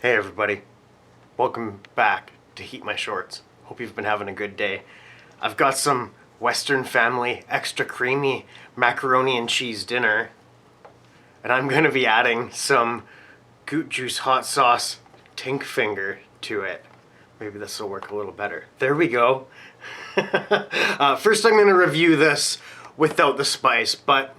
Hey everybody, welcome back to Heat My Shorts. Hope you've been having a good day. I've got some Western family extra creamy macaroni and cheese dinner, and I'm going to be adding some Goot juice hot sauce Tinc Finger to it. Maybe this will work a little better. There we go. First I'm going to review this without the spice, but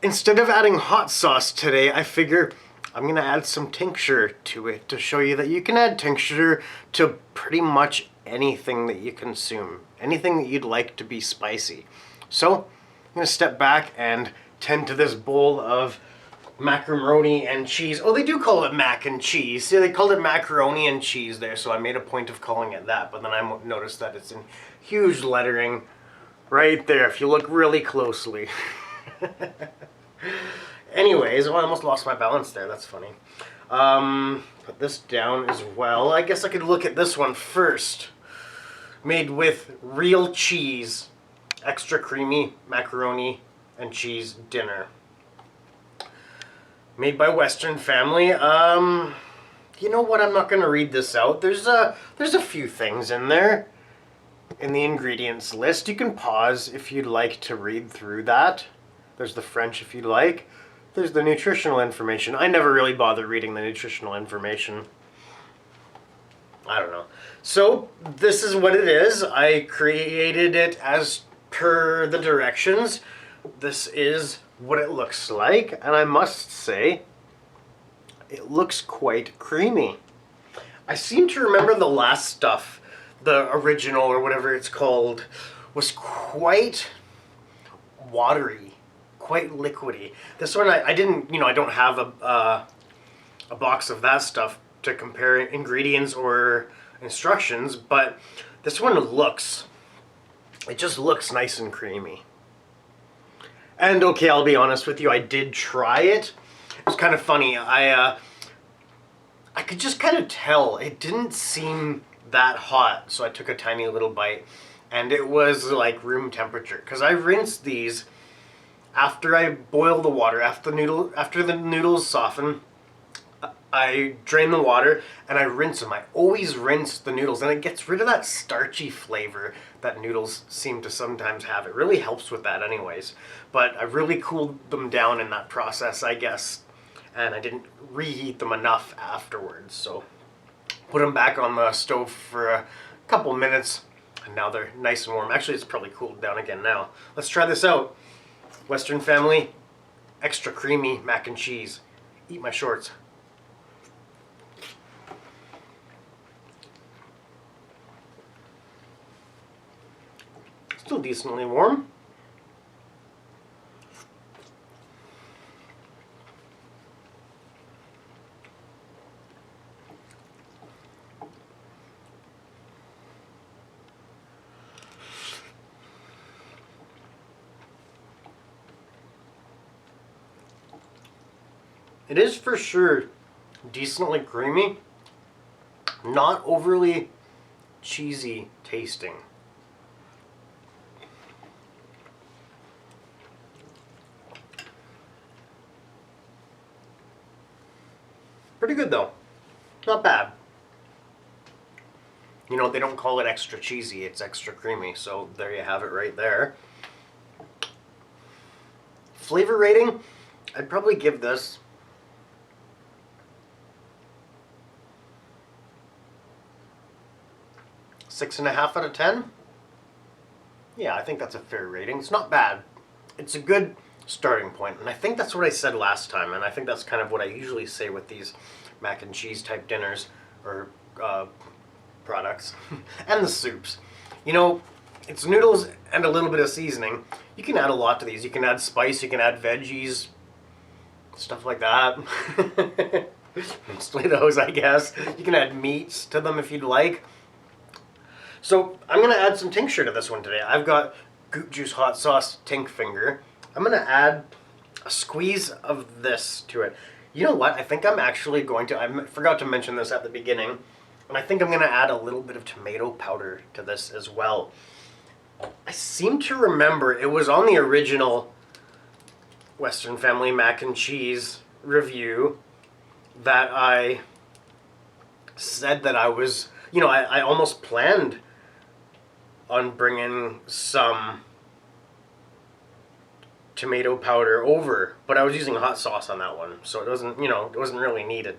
instead of adding hot sauce today, I figure I'm going to add some tincture to it to show you that you can add tincture to pretty much anything that you consume. Anything that you'd like to be spicy. So I'm going to step back and tend to this bowl of macaroni and cheese. Oh, they do call it mac and cheese. See, they called it macaroni and cheese there, so I made a point of calling it that. But then I noticed that it's in huge lettering right there if you look really closely. Anyways, oh, I almost lost my balance there. That's funny. Put this down as well. I guess I could look at this one first. Made with real cheese. Extra creamy macaroni and cheese dinner. Made by Western family. You know what? I'm not going to read this out. There's a few things in there. In the ingredients list. You can pause if you'd like to read through that. There's the French if you'd like. There's the nutritional information. I never really bother reading the nutritional information. I don't know. So, this is what it is. I created it as per the directions. This is what it looks like, and I must say, it looks quite creamy. I seem to remember the last stuff, the original or whatever it's called, was quite watery. Quite liquidy. This one I didn't, I don't have a box of that stuff to compare ingredients or instructions, but this one it just looks nice and creamy. And okay, I'll be honest with you, I did try it. It was kind of funny. I could just kind of tell it didn't seem that hot, so I took a tiny little bite, and it was like room temperature, because I rinsed these after I boil the water, after the noodles soften. I drain the water and I rinse them. I always rinse the noodles, and it gets rid of that starchy flavor that noodles seem to sometimes have. It really helps with that anyways. But I really cooled them down in that process, I guess, and I didn't reheat them enough afterwards. So put them back on the stove for a couple minutes, and now they're nice and warm. Actually, it's probably cooled down again now. Let's try this out. Western family, extra creamy mac and cheese. Eat my shorts. Still decently warm. It is for sure decently creamy, not overly cheesy tasting. Pretty good though, not bad. You know, they don't call it extra cheesy, it's extra creamy, so there you have it right there. Flavor rating, I'd probably give this 6.5 out of 10. Yeah, I think that's a fair rating. It's not bad. It's a good starting point, and I think that's what I said last time, and I think that's kind of what I usually say with these mac and cheese type dinners or products and the soups. You know, it's noodles and a little bit of seasoning. You can add a lot to these. You can add spice, you can add veggies, stuff like that. Mostly those, I guess. You can add meats to them if you'd like. So I'm going to add some tincture to this one today. I've got Goot Juice Hot Sauce Tinc Finger. I'm going to add a squeeze of this to it. You know what? I think I'm actually going to, I forgot to mention this at the beginning, and I think I'm going to add a little bit of tomato powder to this as well. I seem to remember it was on the original Western Family mac and cheese review that I said that I was, you know, I almost planned on bringing some tomato powder over, but I was using hot sauce on that one, so it wasn't, you know, it wasn't really needed.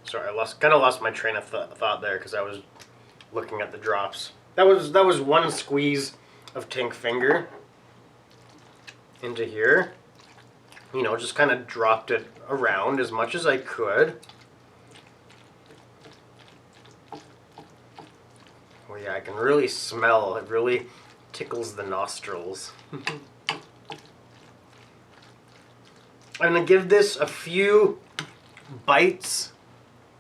Sorry, I kind of lost my train of thought there because I was looking at the drops. That was one squeeze of Tinc Finger into here. You know, just kind of dropped it around as much as I could. Oh yeah, I can really smell. It really tickles the nostrils. I'm gonna give this a few bites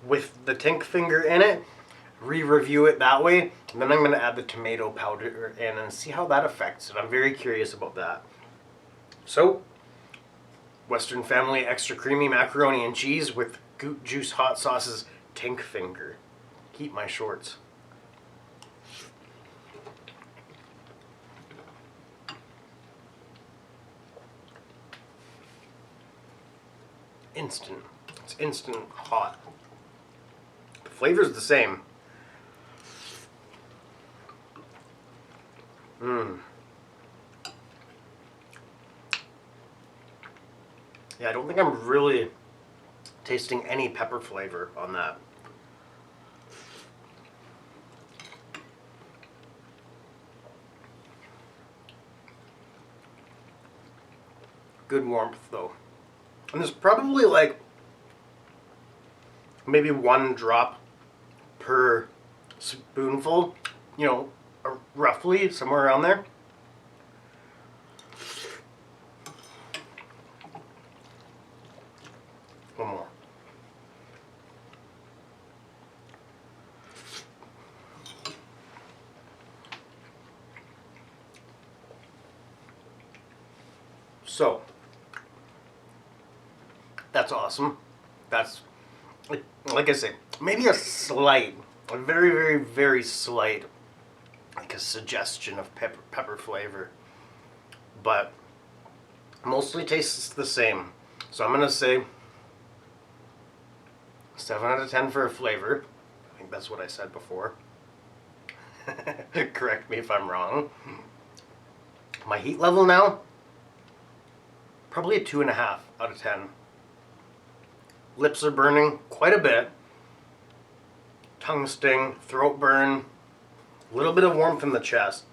with the Tinc Finger in it, re-review it that way, and then I'm gonna add the tomato powder in and see how that affects it. I'm very curious about that. So, Western Family Extra Creamy Macaroni and Cheese with Goot Juice Hot Sauce's Tinc Finger. HeatMyShorts. Instant. It's instant hot. The flavor's the same. Yeah, I don't think I'm really tasting any pepper flavor on that. Good warmth though. And there's probably like maybe 1 drop per spoonful, you know, roughly somewhere around there. One more. So, that's awesome. That's, like I say, maybe a very, very, very slight, like a suggestion of pepper flavor. But mostly tastes the same. So I'm going to say 7 out of 10 for a flavor. I think that's what I said before. Correct me if I'm wrong. My heat level now, probably a 2.5 out of 10. Lips are burning quite a bit. Tongue sting, throat burn, a little bit of warmth in the chest.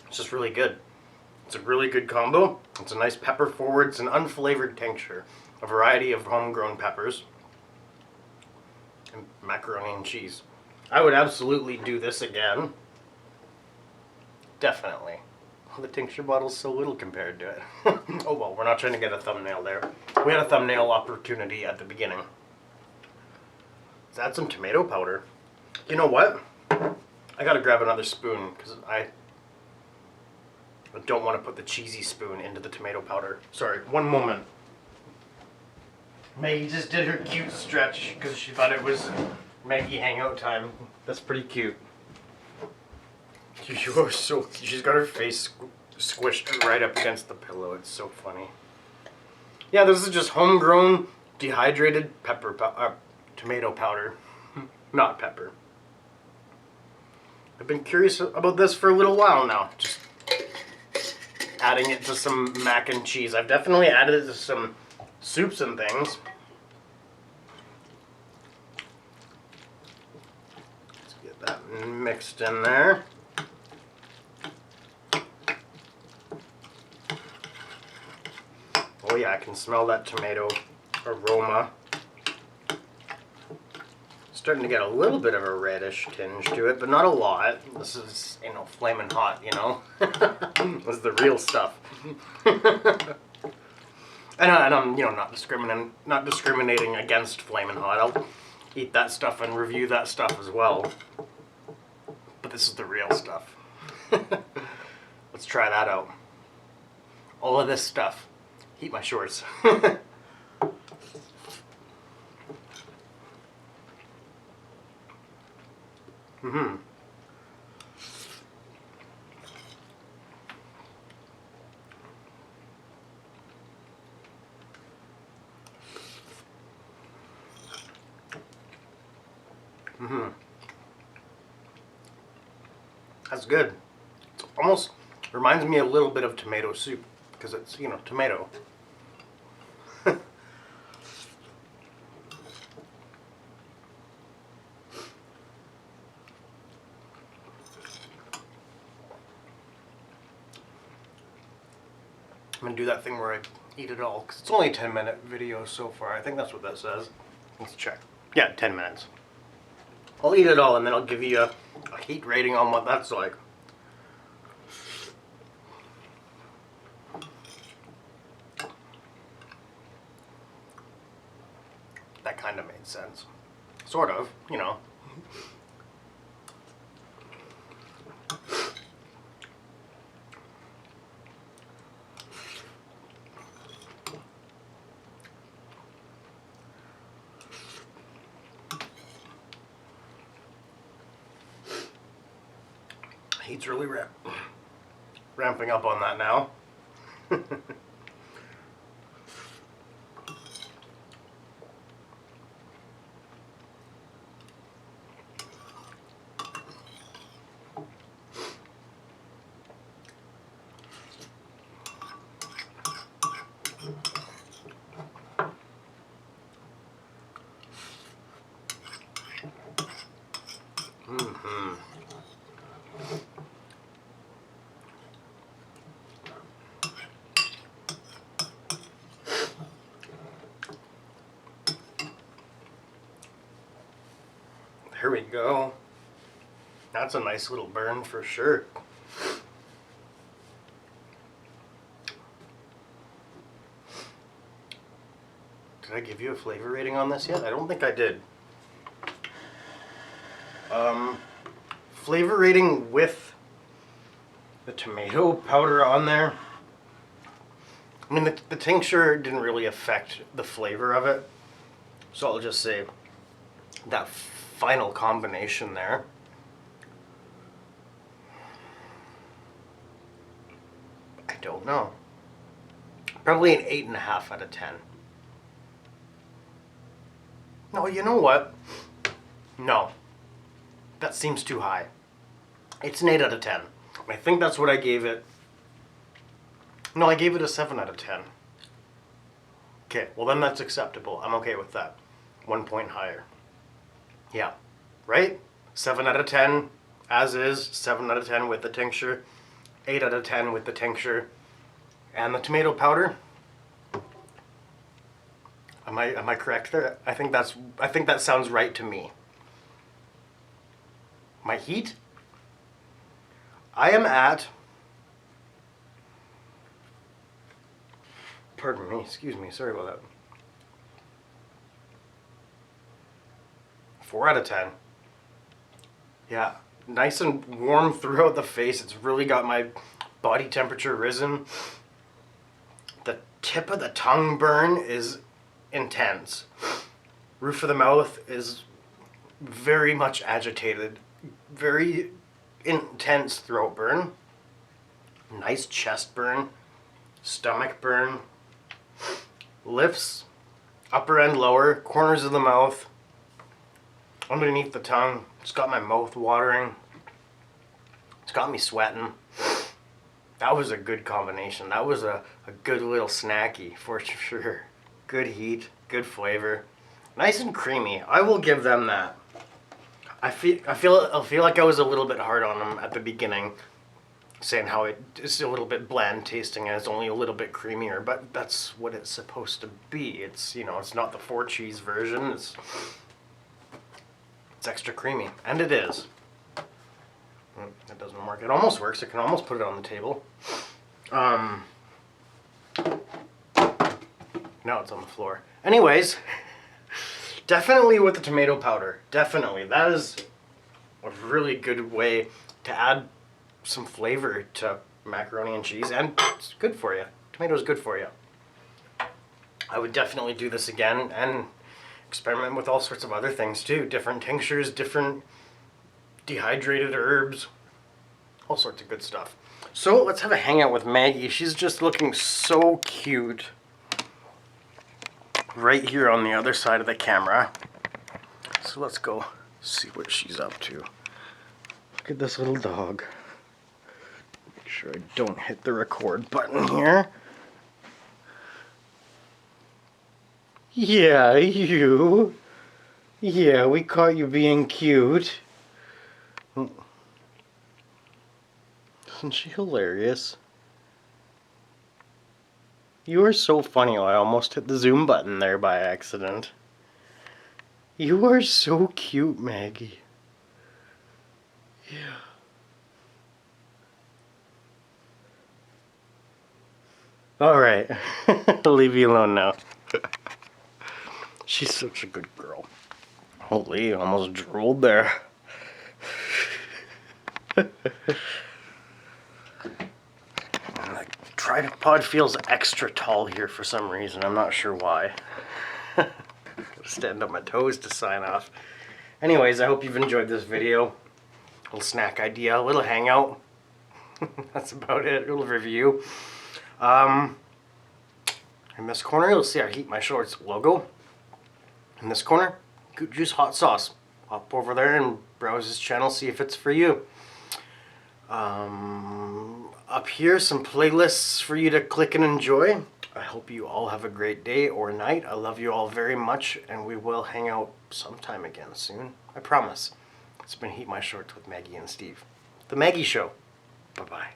It's just really good. It's a really good combo. It's a nice pepper forward. It's an unflavored tincture. A variety of homegrown peppers. And macaroni and cheese. I would absolutely do this again. Definitely. Oh, the tincture bottle's so little compared to it. Oh well, we're not trying to get a thumbnail there. We had a thumbnail opportunity at the beginning. Let's add some tomato powder. You know what? I gotta grab another spoon because I don't want to put the cheesy spoon into the tomato powder. Sorry, one moment. Maggie just did her cute stretch because she thought it was Maggie hangout time. That's pretty cute. You are so cute. She's got her face squished right up against the pillow. It's so funny. Yeah, this is just homegrown, dehydrated tomato powder. Not pepper. I've been curious about this for a little while now. Just adding it to some mac and cheese. I've definitely added it to some soups and things. Let's get that mixed in there. Oh yeah, I can smell that tomato aroma. Starting to get a little bit of a reddish tinge to it, but not a lot. This is, you know, flaming hot, you know? This is the real stuff. And I'm, you know, not discriminating against flaming hot. I'll eat that stuff and review that stuff as well. But this is the real stuff. Let's try that out. All of this stuff. HeatMyShorts. Mm-hmm. Mm-hmm. That's good. It almost reminds me a little bit of tomato soup because it's, you know, tomato. I'm gonna do that thing where I eat it all because it's only a 10-minute video so far. I think that's what that says. Let's check. Yeah, 10 minutes. I'll eat it all and then I'll give you a heat rating on what that's like. That kind of made sense. Sort of, you know. Heat's really ramping up on that now. Mm-hmm. There we go. That's a nice little burn for sure. Did I give you a flavor rating on this yet? I don't think I did. Flavor rating with the tomato powder on there. I mean, the tincture didn't really affect the flavor of it. So I'll just say that final combination there. I don't know. Probably an 8.5 out of 10. No, you know what? No. That seems too high. It's an 8 out of 10. I think that's what I gave it. No, I gave it a 7 out of 10. Okay, well then that's acceptable. I'm okay with that. 1 point higher. Yeah, right? 7 out of 10 as is. 7 out of 10 with the tincture. 8 out of 10 with the tincture. And the tomato powder. Am I correct there? I think that sounds right to me. My heat? I am at, pardon me, excuse me, sorry about that. 4 out of 10. Yeah, nice and warm throughout the face. It's really got my body temperature risen. The tip of the tongue burn is intense. Roof of the mouth is very much agitated. Very intense throat burn. Nice chest burn. Stomach burn. Lips, upper and lower, corners of the mouth. Underneath the tongue. It's got my mouth watering. It's got me sweating. That was a good combination. That was a good little snacky for sure. Good heat, good flavor. Nice and creamy. I will give them that. I feel like I was a little bit hard on them at the beginning, saying how it's a little bit bland tasting and it's only a little bit creamier, but that's what it's supposed to be. It's, you know, it's not the 4 cheese version. It's extra creamy, and it is. It doesn't work. It almost works. I can almost put it on the table. Now it's on the floor. Anyways. Definitely with the tomato powder. Definitely. That is a really good way to add some flavor to macaroni and cheese, and it's good for you. Tomato's good for you. I would definitely do this again and experiment with all sorts of other things too. Different tinctures, different dehydrated herbs, all sorts of good stuff. So let's have a hangout with Maggie. She's just looking so cute. Right here on the other side of the camera. So let's go See what she's up to. Look at this little dog. Make sure I don't hit the record button here. Yeah, you. Yeah, we caught you being cute. Isn't she hilarious? You are so funny. I almost hit the zoom button there by accident. You are so cute, Maggie. Yeah. Alright. I'll leave you alone now. She's such a good girl. Holy, almost drooled there. The tripod feels extra tall here for some reason. I'm not sure why. Gotta stand on my toes to sign off. Anyways, I hope you've enjoyed this video. A little snack idea, a little hangout. That's about it. A little review. In this corner, you'll see our HeatMyShorts logo. In this corner, Goot Juice Hot Sauce. Hop over there and browse his channel, see if it's for you. Up here, some playlists for you to click and enjoy. I hope you all have a great day or night. I love you all very much, and we will hang out sometime again soon. I promise. It's been HeatMyShorts with Maggie and Steve. The Maggie Show. Bye-bye.